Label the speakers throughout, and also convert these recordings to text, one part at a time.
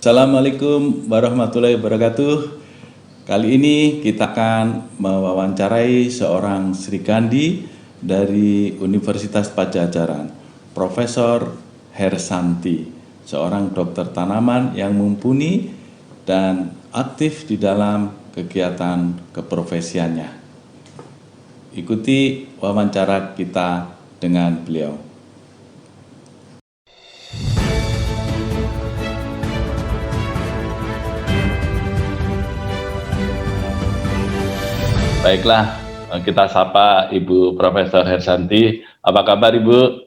Speaker 1: Assalamualaikum warahmatullahi wabarakatuh. Kali ini kita akan mewawancarai seorang Sri Kandi dari Universitas Padjadjaran, Profesor Hersanti, seorang dokter tanaman yang mumpuni dan aktif di dalam kegiatan keprofesiannya. Ikuti wawancara kita dengan beliau. Baiklah, kita sapa Ibu Profesor Hersanti. Apa kabar Ibu?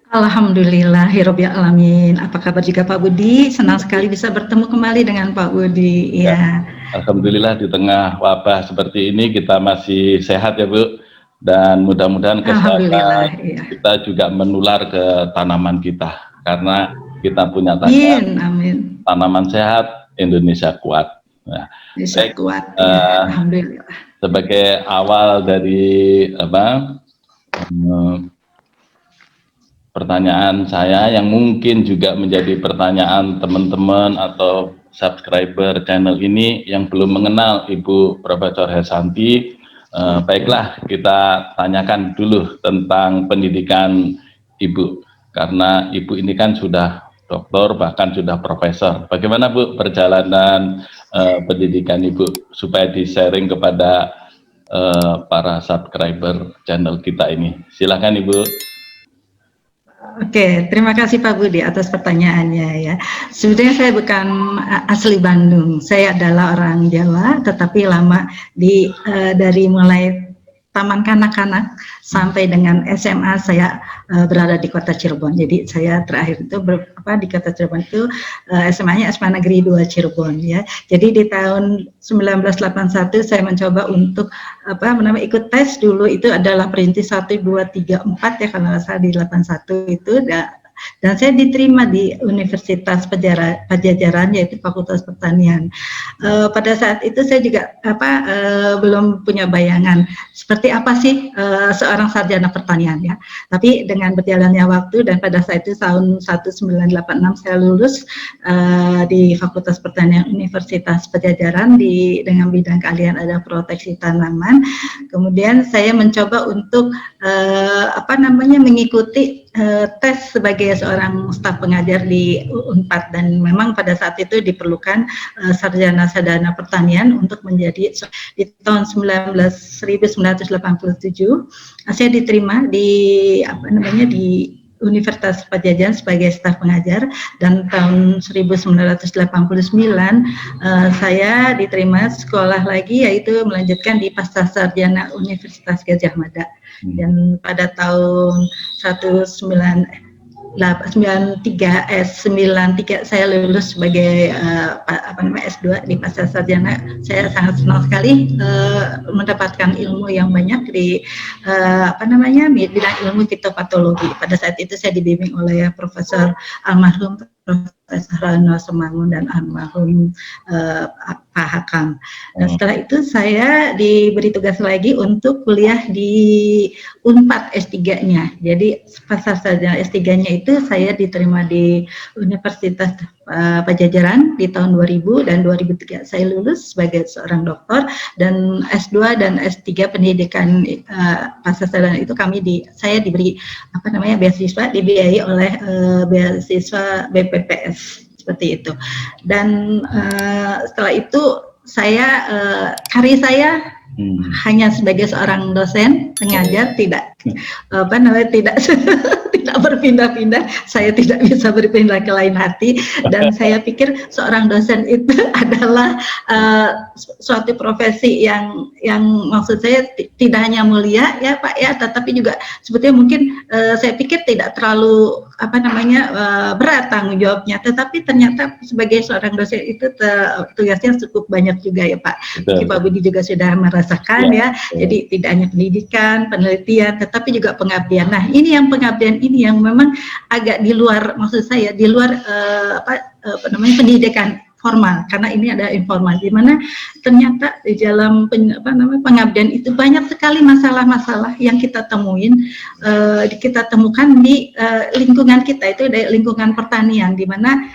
Speaker 2: Alhamdulillahirabbil alamin. Apa kabar juga Pak Budi? Senang sekali bisa bertemu kembali dengan Pak Budi.
Speaker 1: Ya. Alhamdulillah di tengah wabah seperti ini kita masih sehat ya Bu. Dan mudah-mudahan kesehatan kita juga menular ke tanaman kita. Karena kita punya tanaman sehat, Indonesia kuat. Nah,
Speaker 2: kuat, ya. Alhamdulillah.
Speaker 1: Sebagai awal dari pertanyaan saya yang mungkin juga menjadi pertanyaan teman-teman atau subscriber channel ini yang belum mengenal Ibu Profesor Hersanti, baiklah kita tanyakan dulu tentang pendidikan Ibu, karena Ibu ini kan sudah doktor bahkan sudah profesor. Bagaimana Bu perjalanan pendidikan Ibu supaya di-sharing kepada para subscriber channel kita ini? Silakan Ibu.
Speaker 2: Oke, terima kasih Pak Budi atas pertanyaannya ya. Sebetulnya saya bukan asli Bandung, saya adalah orang Jawa, tetapi lama dari mulai taman kanak-kanak sampai dengan SMA saya berada di kota Cirebon. Jadi saya terakhir itu di kota Cirebon itu SMA-nya SMA Negeri 2 Cirebon ya. Jadi di tahun 1981 saya mencoba untuk ikut tes dulu, itu adalah perintis 1 2 3 4 ya kalau nggak salah di 81 itu dan saya diterima di Universitas Padjadjaran yaitu Fakultas Pertanian. Pada saat itu saya juga belum punya bayangan seperti apa sih seorang sarjana pertanian ya. Tapi dengan berjalannya waktu dan pada saat itu tahun 1986 saya lulus di Fakultas Pertanian Universitas Padjadjaran dengan bidang keahlian ada proteksi tanaman. Kemudian saya mencoba untuk mengikuti tes sebagai seorang staf pengajar di Unpad, dan memang pada saat itu diperlukan sarjana pertanian untuk menjadi di tahun 1987 saya diterima di Universitas Padjadjaran sebagai staf pengajar, dan tahun 1989 saya diterima sekolah lagi yaitu melanjutkan di Pasca Sarjana Universitas Gadjah Mada. Dan pada tahun 1993 saya lulus sebagai S2 di Pasca Sarjana. Saya sangat senang sekali mendapatkan ilmu yang banyak di bidang ilmu fitopatologi. Pada saat itu saya dibimbing oleh Profesor almarhum Profesor Rano Semangun dan almarhum Pak Hakam. Dan setelah itu saya diberi tugas lagi untuk kuliah di Unpad S3-nya. Jadi pasca sarjana S3-nya itu saya diterima di Universitas Padjadjaran di tahun 2000 dan 2003 saya lulus sebagai seorang doktor, dan S2 dan S3 pendidikan pasca sarjana itu saya diberi beasiswa dibiayai oleh beasiswa BPPS seperti itu. Dan setelah itu karir saya hanya sebagai seorang dosen pengajar, tidak berpindah-pindah. Saya tidak bisa berpindah ke lain hati, dan saya pikir seorang dosen itu adalah suatu profesi yang maksud saya tidak hanya mulia ya Pak ya, tetapi juga sebetulnya mungkin saya pikir tidak terlalu berat tanggung jawabnya, tetapi ternyata sebagai seorang dosen itu tugasnya cukup banyak juga ya Pak. Jadi Pak Budi juga sudah merasakan ya. Jadi tidak hanya pendidikan, penelitian, tetapi juga pengabdian. Nah, ini yang pengabdian ini yang memang agak di luar, maksud saya di luar pendidikan formal, karena ini ada informal, di mana ternyata di dalam pengabdian itu banyak sekali masalah-masalah yang kita temukan di lingkungan kita, itu dari lingkungan pertanian, di mana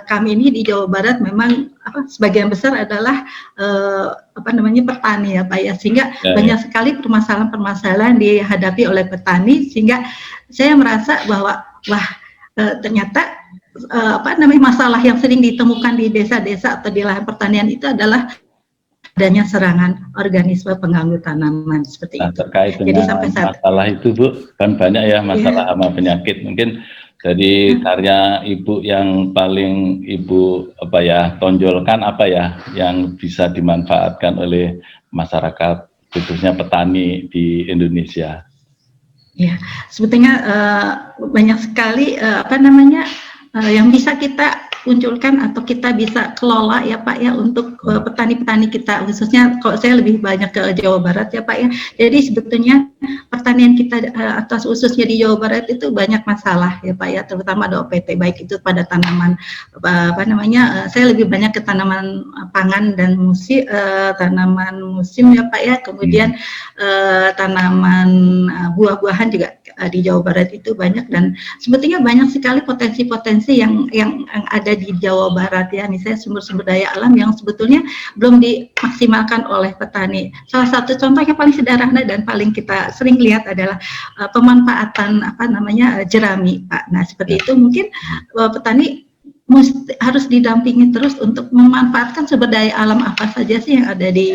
Speaker 2: kami ini di Jawa Barat memang sebagian besar adalah petani ya Pak ya, sehingga banyak sekali permasalahan-permasalahan dihadapi oleh petani, sehingga saya merasa bahwa ternyata masalah yang sering ditemukan di desa-desa atau di lahan pertanian itu adalah adanya serangan organisme pengganggu tanaman seperti itu.
Speaker 1: Terkait dengan
Speaker 2: jadi sampai
Speaker 1: masalah itu Bu, kan banyak ya masalah hama penyakit. Mungkin dari karya Ibu yang paling Ibu tonjolkan yang bisa dimanfaatkan oleh masyarakat khususnya petani di Indonesia?
Speaker 2: Ya, sebetulnya banyak sekali yang bisa kita munculkan atau kita bisa kelola ya Pak ya untuk petani-petani kita, khususnya kalau saya lebih banyak ke Jawa Barat ya Pak ya. Jadi sebetulnya pertanian kita atau khususnya di Jawa Barat itu banyak masalah ya Pak ya, terutama ada OPT, baik itu pada tanaman saya lebih banyak ke tanaman pangan dan tanaman musim ya Pak ya, kemudian tanaman buah-buahan juga di Jawa Barat itu banyak, dan sebetulnya banyak sekali potensi-potensi yang ada di Jawa Barat ya, misalnya sumber-sumber daya alam yang sebetulnya belum dimaksimalkan oleh petani. Salah satu contoh yang paling sederhana dan paling kita sering lihat adalah pemanfaatan jerami Pak. Nah seperti itu mungkin petani harus didampingi terus untuk memanfaatkan sumber daya alam apa saja sih yang ada di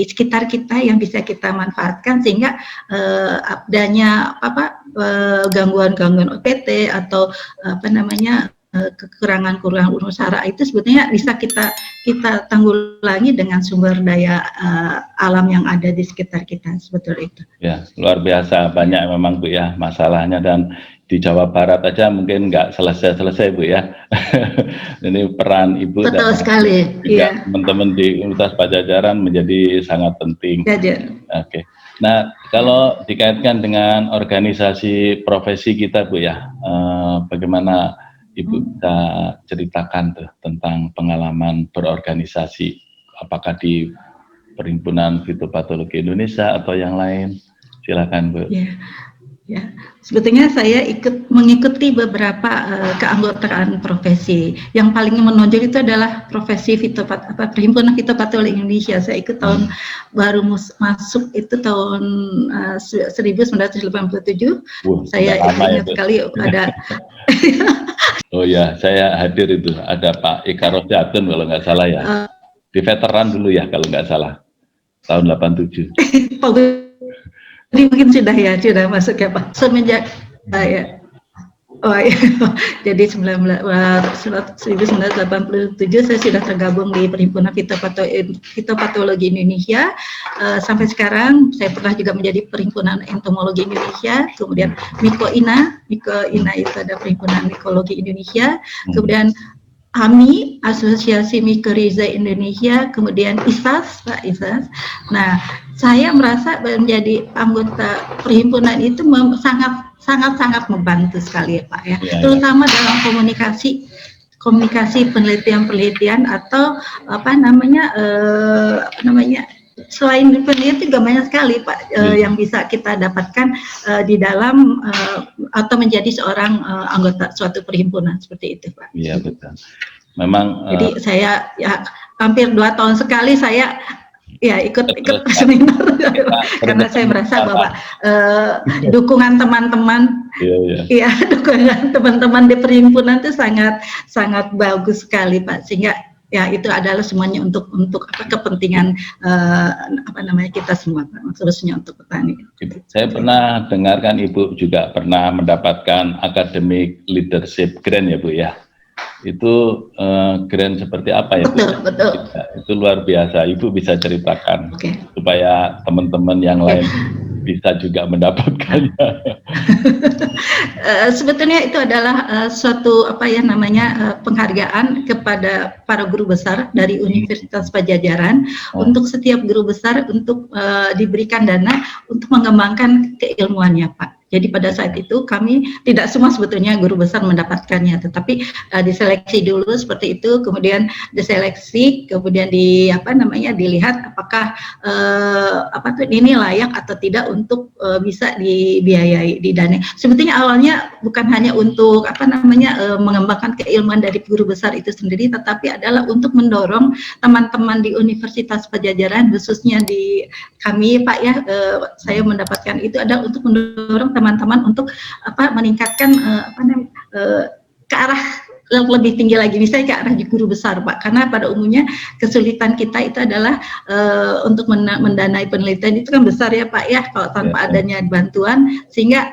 Speaker 2: sekitar kita yang bisa kita manfaatkan, sehingga adanya gangguan-gangguan OPT atau kekurangan unsur hara itu sebetulnya bisa kita tanggulangi dengan sumber daya alam yang ada di sekitar kita, seperti itu. Ya,
Speaker 1: luar biasa banyak memang Bu ya masalahnya, dan di Jawa Barat aja mungkin nggak selesai Bu ya. Ini peran Ibu
Speaker 2: betul dan sekali
Speaker 1: juga teman-teman di Universitas Padjadjaran menjadi sangat penting. Oke. Nah, kalau dikaitkan dengan organisasi profesi kita Bu ya, bagaimana Ibu bisa ceritakan tuh tentang pengalaman berorganisasi, apakah di Perhimpunan Fitopatologi Indonesia atau yang lain? Silakan Bu.
Speaker 2: Ya, sebetulnya saya mengikuti beberapa keanggotaan profesi. Yang paling menonjol itu adalah profesi Perhimpunan Fitopatologi Indonesia. Saya ikut baru masuk itu tahun 1987. Saya ingat sekali ada.
Speaker 1: Oh ya, saya hadir itu. Ada Pak Eka Rosjatun kalau nggak salah ya. Di veteran dulu ya kalau nggak salah. Tahun 87.
Speaker 2: Ini mungkin sudah masuk ya Pak. Semenjak jadi 1987 saya sudah tergabung di Perhimpunan Fitopatologi Indonesia. Sampai sekarang saya pernah juga menjadi Perhimpunan Entomologi Indonesia, kemudian Mikoina itu ada Perhimpunan Mikologi Indonesia, kemudian AMI, Asosiasi Mikoriza Indonesia, kemudian ISAS, Pak ISAS. Nah, saya merasa menjadi anggota perhimpunan itu sangat membantu sekali ya Pak ya, terutama dalam komunikasi penelitian atau selain penelitian juga banyak sekali Pak yang bisa kita dapatkan di dalam atau menjadi seorang anggota suatu perhimpunan seperti itu Pak.
Speaker 1: Iya betul. Memang.
Speaker 2: Jadi saya ya hampir 2 tahun sekali saya ya ikut seminar karena saya merasa bahwa dukungan teman-teman, dukungan teman-teman di perhimpunan itu sangat bagus sekali Pak, sehingga ya itu adalah semuanya untuk kepentingan kita semua, khususnya untuk petani.
Speaker 1: Saya pernah dengarkan Ibu juga pernah mendapatkan Academic Leadership Grant ya Bu ya. Itu grant seperti apa ya?
Speaker 2: Betul.
Speaker 1: Itu luar biasa. Ibu bisa ceritakan supaya teman-teman yang lain bisa juga mendapatkannya.
Speaker 2: Sebetulnya itu adalah suatu penghargaan kepada para guru besar dari Universitas Padjadjaran untuk setiap guru besar untuk diberikan dana untuk mengembangkan keilmuannya Pak. Jadi pada saat itu kami tidak semua sebetulnya guru besar mendapatkannya, tetapi diseleksi dulu seperti itu, kemudian diseleksi, kemudian dilihat apakah ini layak atau tidak untuk bisa dibiayai, didanai. Sebetulnya awalnya bukan hanya untuk mengembangkan keilmuan dari guru besar itu sendiri, tetapi adalah untuk mendorong teman-teman di Universitas Padjadjaran, khususnya di kami Pak ya, saya mendapatkan itu adalah untuk mendorong teman-teman untuk meningkatkan ke arah yang lebih tinggi lagi, misalnya ke arah guru besar Pak, karena pada umumnya kesulitan kita itu adalah untuk mendanai penelitian itu kan besar ya Pak ya, kalau tanpa adanya bantuan, sehingga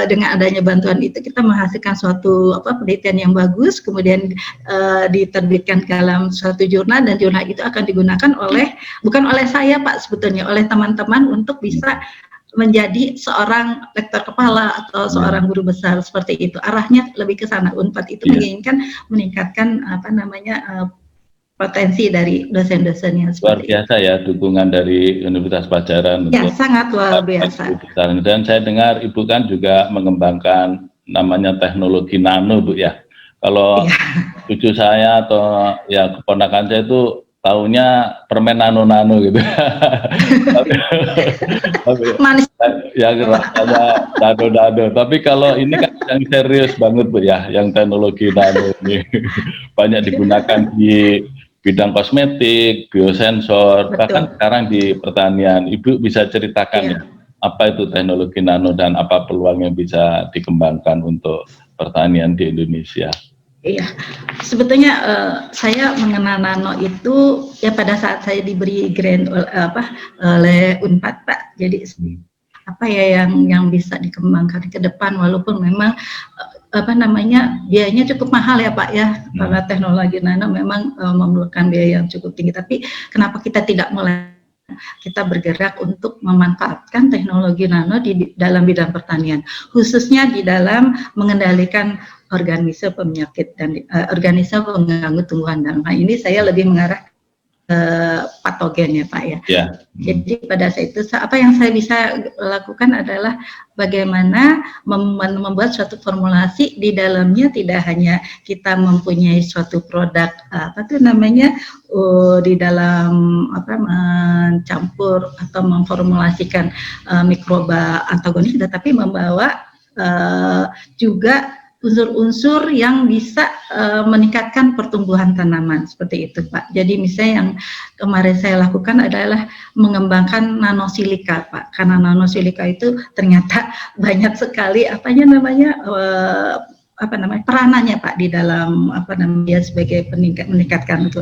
Speaker 2: dengan adanya bantuan itu kita menghasilkan suatu penelitian yang bagus, kemudian diterbitkan dalam suatu jurnal, dan jurnal itu akan digunakan bukan oleh saya Pak sebetulnya, oleh teman-teman untuk bisa menjadi seorang lektor kepala atau seorang guru besar, seperti itu. Arahnya lebih ke sana. Unpad itu menginginkan meningkatkan potensi dari dosen-dosennya.
Speaker 1: Luar biasa ya dukungan dari Universitas Padjadjaran.
Speaker 2: Ya, sangat luar biasa.
Speaker 1: Dan saya dengar Ibu kan juga mengembangkan namanya teknologi nano, Bu ya. Kalau cucu saya atau ya keponakan saya itu taunya permen nano-nano gitu.
Speaker 2: Manis.
Speaker 1: Ya rasanya nano-nano. Tapi kalau ini kan yang serius banget Bu ya, yang teknologi nano ini banyak digunakan di bidang kosmetik, biosensor, bahkan sekarang di pertanian. Ibu bisa ceritakan ya, apa itu teknologi nano dan apa peluang yang bisa dikembangkan untuk pertanian di Indonesia?
Speaker 2: Iya, sebetulnya saya mengenal nano itu ya pada saat saya diberi grant oleh Unpad Pak. Jadi apa ya yang bisa dikembangkan ke depan, walaupun memang biayanya cukup mahal ya Pak ya, karena teknologi nano memang memerlukan biaya yang cukup tinggi. Tapi kenapa kita tidak mulai? Kita bergerak untuk memanfaatkan teknologi nano di dalam bidang pertanian, khususnya di dalam mengendalikan organisme penyakit dan organisme pengganggu tumbuhan. Dan ini saya lebih mengarah patogen ya Pak ya. Jadi pada saat itu apa yang saya bisa lakukan adalah bagaimana membuat suatu formulasi, di dalamnya tidak hanya kita mempunyai suatu produk di dalam mencampur atau memformulasikan mikroba antagonis, tetapi membawa juga unsur-unsur yang bisa meningkatkan pertumbuhan tanaman, seperti itu Pak. Jadi misalnya yang kemarin saya lakukan adalah mengembangkan nanosilika Pak, karena nanosilika itu ternyata banyak sekali peranannya Pak di dalam sebagai meningkatkan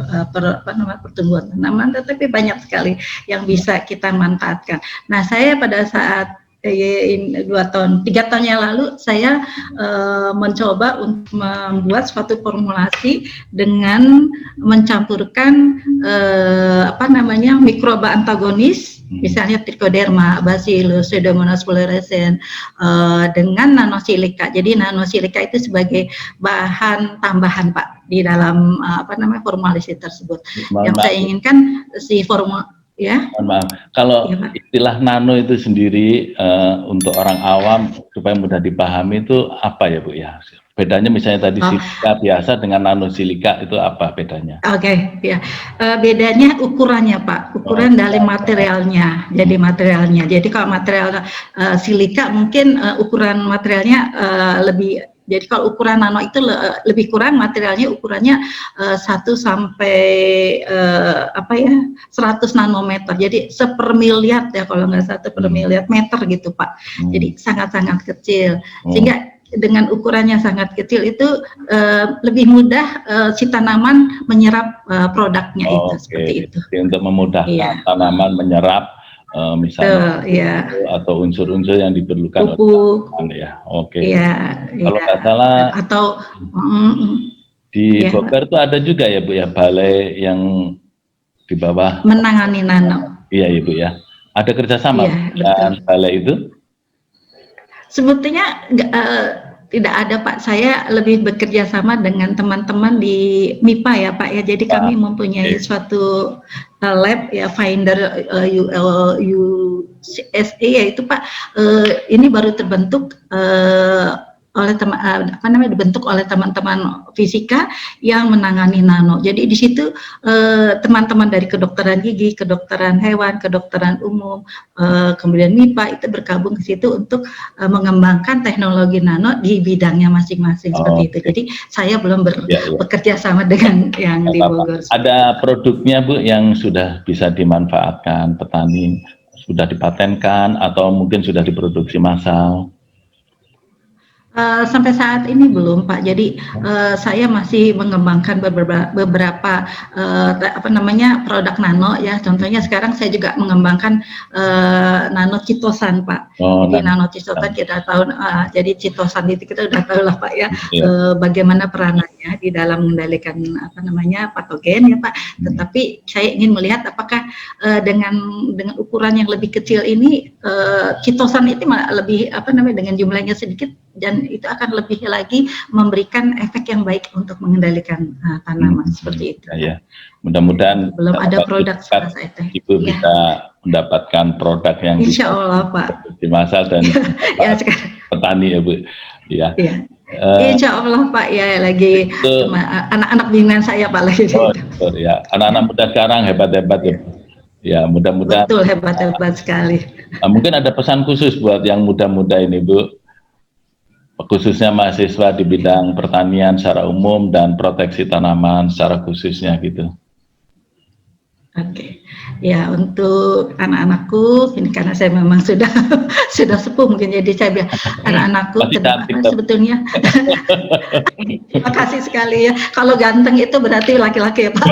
Speaker 2: pertumbuhan tanaman, tetapi banyak sekali yang bisa kita manfaatkan. Nah, saya pada saat 3 tahun yang lalu saya mencoba untuk membuat suatu formulasi dengan mencampurkan mikroba antagonis, misalnya Trichoderma, Bacillus, Pseudomonas fluorescens dengan nanosilika. Jadi nanosilika itu sebagai bahan tambahan Pak di dalam formulasi tersebut. Yang saya inginkan si formula
Speaker 1: Maaf, kalau istilah nano itu sendiri untuk orang awam supaya mudah dipahami itu apa ya Bu ya? Bedanya misalnya tadi silika biasa dengan nanosilika itu apa bedanya?
Speaker 2: Bedanya ukurannya Pak, ukuran dari materialnya. Jadi materialnya. Jadi kalau material silika mungkin ukuran materialnya lebih. Jadi kalau ukuran nano itu lebih kurang, materialnya ukurannya 1 sampai 100 nanometer. Jadi sepermiliar ya, kalau nggak 1 per miliar meter gitu Pak. Jadi sangat-sangat kecil. Sehingga dengan ukurannya sangat kecil itu lebih mudah si tanaman menyerap produknya itu, seperti itu.
Speaker 1: Jadi untuk memudahkan tanaman menyerap misalnya atau unsur-unsur yang diperlukan oleh tanaman ya. Kalau nggak salah di Bogor itu ada juga ya Bu ya, balai yang di bawah
Speaker 2: menangani nano.
Speaker 1: Iya Ibu ya. Ada kerjasama dengan balai itu?
Speaker 2: Sebetulnya Tidak ada Pak, saya lebih bekerja sama dengan teman-teman di MIPA ya Pak ya. Jadi kami mempunyai suatu lab ya, Finder USE yaitu Pak, ini baru terbentuk oleh dibentuk oleh teman-teman fisika yang menangani nano. Jadi di situ teman-teman dari kedokteran gigi, kedokteran hewan, kedokteran umum, kemudian MIPA itu bergabung ke situ untuk mengembangkan teknologi nano di bidangnya masing-masing seperti itu. Jadi saya belum bekerja sama dengan yang di Bogor.
Speaker 1: Ada produknya Bu yang sudah bisa dimanfaatkan petani, sudah dipatenkan atau mungkin sudah diproduksi massal?
Speaker 2: Sampai saat ini belum Pak. Jadi saya masih mengembangkan beberapa produk nano ya. Contohnya sekarang saya juga mengembangkan nano citosan Pak. Jadi nano citosan kita tahu. Jadi citosan itu kita udah tahu lah Pak ya. Bagaimana peranannya di dalam mengendalikan patogen ya Pak. Tetapi saya ingin melihat apakah dengan ukuran yang lebih kecil ini citosan itu lebih dengan jumlahnya sedikit dan itu akan lebih lagi memberikan efek yang baik untuk mengendalikan tanaman seperti itu.
Speaker 1: Ya, mudah-mudahan
Speaker 2: belum ada produk seperti itu.
Speaker 1: Ibu bisa mendapatkan produk yang
Speaker 2: Insya Allah Pak.
Speaker 1: Dimasak dan ya, petani ya Bu. Ya.
Speaker 2: Insya Allah Pak ya, lagi anak-anak binaan saya Pak lagi.
Speaker 1: Ya, anak-anak muda sekarang hebat-hebat ya. Ya, mudah-mudahan.
Speaker 2: Betul, hebat-hebat sekali.
Speaker 1: Mungkin ada pesan khusus buat yang muda-muda ini Bu, khususnya mahasiswa di bidang pertanian secara umum dan proteksi tanaman secara khususnya gitu.
Speaker 2: Oke, ya untuk anak-anakku ini karena saya memang sudah sepuh mungkin, jadi saya bilang anak-anakku sebetulnya. Terima kasih sekali ya. Kalau ganteng itu berarti laki-laki ya Pak.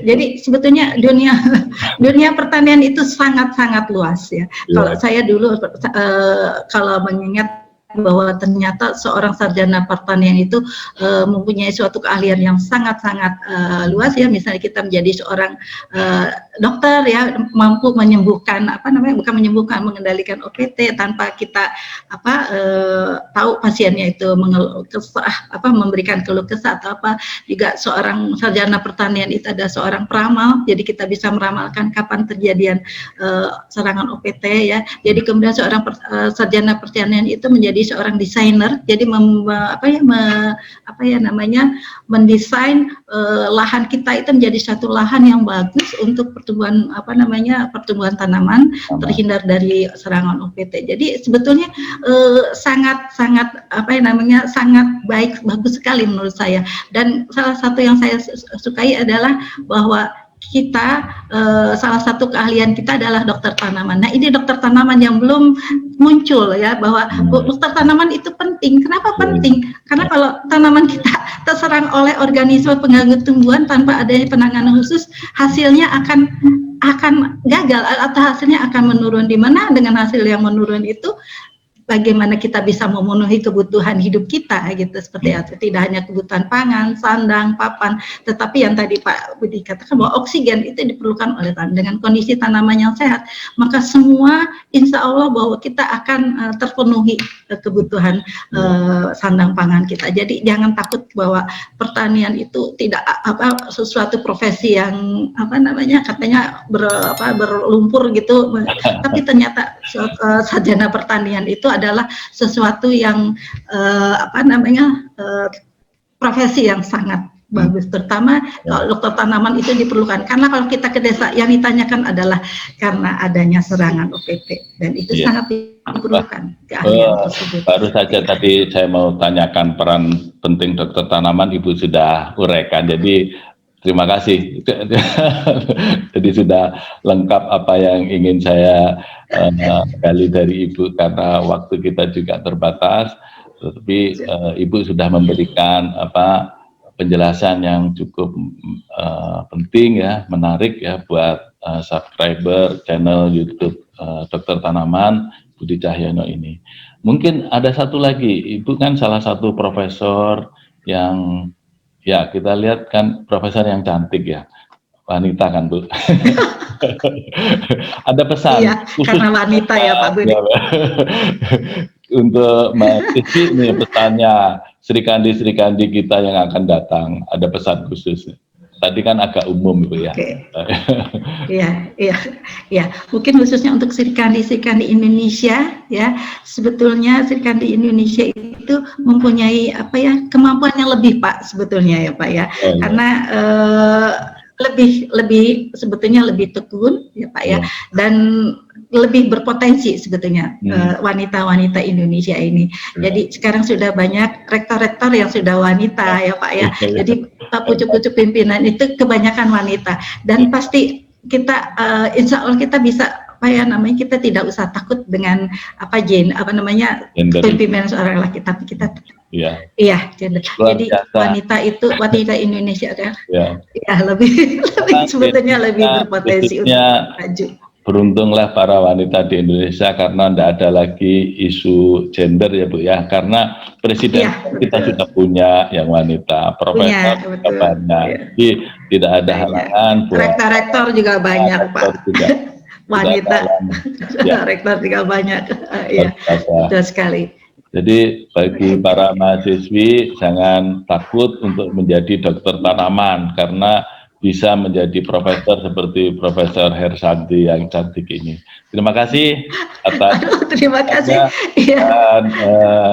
Speaker 2: Jadi sebetulnya dunia pertanian itu sangat-sangat luas ya. Kalau saya dulu kalau mengingat bahwa ternyata seorang sarjana pertanian itu mempunyai suatu keahlian yang sangat-sangat luas ya. Misalnya kita menjadi seorang dokter ya, mampu menyembuhkan bukan menyembuhkan, mengendalikan OPT tanpa kita tahu pasiennya itu memberikan keluh kesah atau apa. Juga seorang sarjana pertanian itu ada seorang peramal, jadi kita bisa meramalkan kapan terjadian serangan OPT ya. Jadi kemudian seorang sarjana pertanian itu menjadi seorang desainer, jadi mendesain lahan kita itu menjadi satu lahan yang bagus untuk pertumbuhan pertumbuhan tanaman, terhindar dari serangan OPT. Jadi sebetulnya sangat baik, bagus sekali menurut saya. Dan salah satu yang saya sukai adalah bahwa kita salah satu keahlian kita adalah dokter tanaman. Nah, ini dokter tanaman yang belum muncul ya, bahwa dokter tanaman itu penting. Kenapa penting? Karena kalau tanaman kita terserang oleh organisme pengganggu tumbuhan tanpa adanya penanganan khusus, hasilnya akan gagal atau hasilnya akan menurun. Di mana dengan hasil yang menurun itu bagaimana kita bisa memenuhi kebutuhan hidup kita gitu, seperti itu. Tidak hanya kebutuhan pangan, sandang, papan, tetapi yang tadi Pak Budi katakan bahwa oksigen itu diperlukan oleh tanaman. Dengan kondisi tanaman yang sehat, maka semua insya Allah bahwa kita akan terpenuhi kebutuhan sandang pangan kita. Jadi jangan takut bahwa pertanian itu tidak sesuatu profesi yang katanya berlumpur gitu, tapi ternyata sarjana pertanian itu adalah sesuatu yang profesi yang sangat bagus, terutama kalau dokter tanaman itu diperlukan. Karena kalau kita ke desa yang ditanyakan adalah karena adanya serangan OPT, dan itu sangat diperlukan keahlian tersebut.
Speaker 1: Baru saja tadi saya mau tanyakan peran penting dokter tanaman, Ibu sudah uraikan. Jadi terima kasih. Jadi sudah lengkap apa yang ingin saya gali dari Ibu, karena waktu kita juga terbatas. Tetapi Ibu sudah memberikan penjelasan yang cukup penting ya, menarik ya buat subscriber channel YouTube Dokter Tanaman Budi Cahyono ini. Mungkin ada satu lagi, Ibu kan salah satu profesor yang ya kita lihat kan profesor yang cantik ya, wanita kan Bu. Ada pesan
Speaker 2: iya, karena wanita ya Pak Budi.
Speaker 1: untuk Mbak Rizky nih pesannya Sri Kandi kita yang akan datang, ada pesan khusus. Tadi kan agak umum itu ya.
Speaker 2: Oke. Iya. Mungkin khususnya untuk Sri Kandi Indonesia ya. Sebetulnya Sri Kandi Indonesia itu mempunyai kemampuan yang lebih Pak sebetulnya ya Pak ya. Karena lebih sebetulnya lebih tekun ya Pak ya. Dan lebih berpotensi sebetulnya wanita-wanita Indonesia ini. Jadi sekarang sudah banyak rektor-rektor yang sudah wanita ya Pak ya. Jadi pucuk-pucuk pimpinan itu kebanyakan wanita dan pasti kita insya Allah kita bisa kita tidak usah takut dengan kepemimpinan seorang laki, tapi kita gender. Jadi wanita Indonesia lebih sebetulnya lebih berpotensi untuk maju.
Speaker 1: Beruntunglah para wanita di Indonesia karena tidak ada lagi isu gender ya Bu ya, karena presiden kita sudah punya yang wanita, profesor juga banyak, jadi tidak ada halangan.
Speaker 2: Rektor juga banyak Pak, wanita, rektor juga banyak, betul sekali.
Speaker 1: Jadi bagi para mahasiswi jangan takut untuk menjadi dokter tanaman karena bisa menjadi profesor seperti Profesor Hersanti yang cantik ini. Terima kasih atas
Speaker 2: terima kasih.
Speaker 1: Dan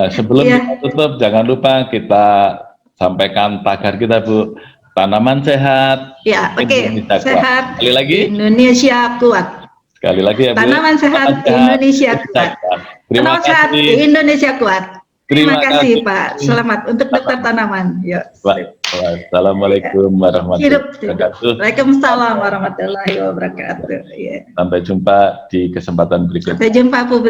Speaker 1: sebelum kita tutup, jangan lupa kita sampaikan tagar kita Bu. Tanaman sehat.
Speaker 2: Ya, oke. Sehat.
Speaker 1: Sekali lagi.
Speaker 2: Indonesia kuat.
Speaker 1: Sekali lagi ya Bu.
Speaker 2: Tanaman sehat, Indonesia kuat. Tanaman sehat, Indonesia kuat. Terima kasih Pak. Selamat untuk dokter tanaman.
Speaker 1: Assalamualaikum warahmatullahi wabarakatuh.
Speaker 2: Waalaikumsalam warahmatullahi wabarakatuh.
Speaker 1: Sampai jumpa di kesempatan berikutnya.
Speaker 2: Sampai jumpa Bu.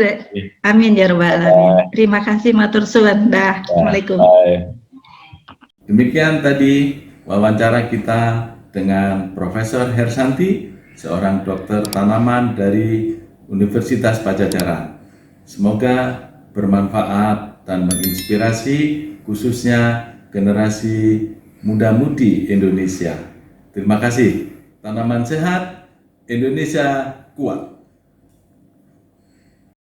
Speaker 2: Amin ya rabbal alamin. Terima kasih matur suwun. Assalamualaikum.
Speaker 3: Demikian tadi wawancara kita dengan Profesor Hersanti, seorang dokter tanaman dari Universitas Padjadjaran. Semoga bermanfaat dan menginspirasi khususnya generasi muda-mudi Indonesia. Terima kasih. Tanaman sehat, Indonesia kuat.